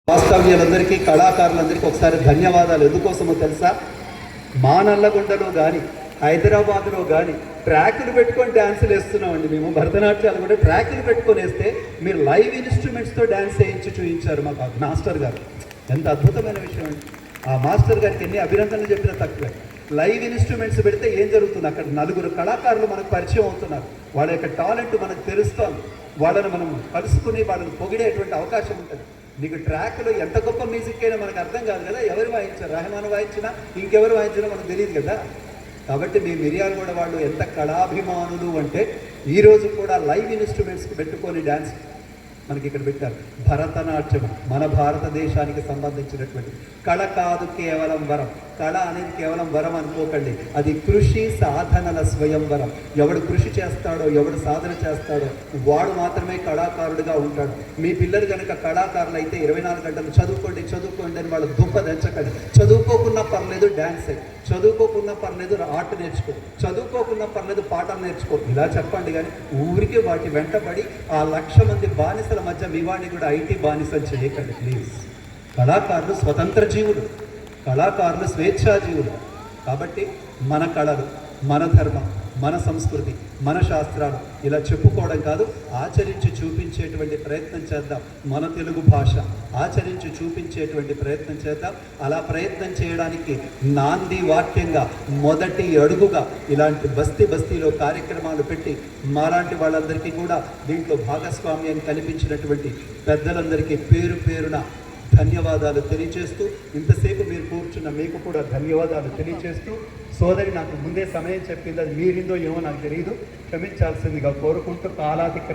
వాస్తవ్యులందరికీ కళాకారులందరికీ ఒకసారి ధన్యవాదాలు. ఎందుకోసమో తెలుసా? మా నల్లగొండలో కానీ హైదరాబాద్లో కానీ ట్రాకులు పెట్టుకొని డ్యాన్సులు వేస్తున్నామండి. మేము భరతనాట్యాలు కూడా ట్రాకులు పెట్టుకొని వేస్తే మీరు లైవ్ ఇన్స్ట్రుమెంట్స్తో డ్యాన్స్ వేయించి చూపించారు మాకు మాస్టర్ గారు. ఎంత అద్భుతమైన విషయం అండి. ఆ మాస్టర్ గారికి ఎన్ని అభినందనలు చెప్పినా తక్కువే. లైవ్ ఇన్స్ట్రుమెంట్స్ పెడితే ఏం జరుగుతుంది? అక్కడ నలుగురు కళాకారులు మనకు పరిచయం అవుతున్నారు. వాళ్ళ యొక్క టాలెంట్ మనకు తెలుస్తాం. వాళ్ళని మనం కలుసుకుని వాళ్ళని పొగిడేటువంటి అవకాశం ఉంటుంది. నీకు ట్రాక్లో ఎంత గొప్ప మ్యూజిక్ అయినా మనకు అర్థం కాదు కదా. ఎవరు వాయించారు? రెహమాన్ వాయించినా ఇంకెవరు వాయించినా మనకు తెలియదు కదా. కాబట్టి మీ మిర్యాలగూడ వాళ్ళు ఎంత కళాభిమానులు అంటే ఈరోజు కూడా లైవ్ ఇన్స్ట్రుమెంట్స్కి పెట్టుకొని డ్యాన్స్ మనకి ఇక్కడ పెట్టారు. భరతనాట్యం మన భారతదేశానికి సంబంధించినటువంటి కళ కాదు, కేవలం వరం. కళ అనేది కేవలం వరం అనుకోకండి, అది కృషి సాధనల స్వయంవరం. ఎవడు కృషి చేస్తాడో, ఎవడు సాధన చేస్తాడో వాడు మాత్రమే కళాకారుడిగా ఉంటాడు. మీ పిల్లలు కనుక కళాకారులు అయితే 24 గంటలు చదువుకోండి అని వాళ్ళు దుంపదించకండి. చదువుకోకున్నా పర్లేదు డ్యాన్స్ అయ్యి, చదువుకోకున్నా పర్లేదు ఆర్ట్ నేర్చుకో, చదువుకోకున్నా పర్లేదు పాటలు నేర్చుకో, ఇలా చెప్పండి. కానీ ఊరికి వాటి వెంటబడి ఆ 1,00,000 మంది బానిసల మధ్య వివాణి కూడా ఐటీ బానిసలు చేయకండి ప్లీజ్. కళాకారులు స్వతంత్ర జీవులు, కళాకారులు స్వేచ్ఛా జీవులు. కాబట్టి మన కళలు, మన ధర్మం, మన సంస్కృతి, మన శాస్త్రాలు ఇలా చెప్పుకోవడం కాదు, ఆచరించి చూపించేటువంటి ప్రయత్నం చేద్దాం. మన తెలుగు భాష ఆచరించి చూపించేటువంటి ప్రయత్నం చేద్దాం. అలా ప్రయత్నం చేయడానికి నాంది వాక్యంగా మొదటి అడుగుగా ఇలాంటి బస్తీలో కార్యక్రమాలు పెట్టి మాలాంటి వాళ్ళందరికీ కూడా దీంట్లో భాగస్వామ్యం కల్పించినటువంటి పెద్దలందరికీ పేరు పేరున ధన్యవాదాలు తెలియజేస్తూ, ఇంతసేపు మీరు కూర్చున్న మీకు కూడా ధన్యవాదాలు తెలియజేస్తూ, సోదరి నాకు ముందే సమయం చెప్పింది, అది మీరిందో ఏమో నాకు తెలియదు, క్షమించాల్సిందిగా కోరుకుంటూ కాలాతిక్రమం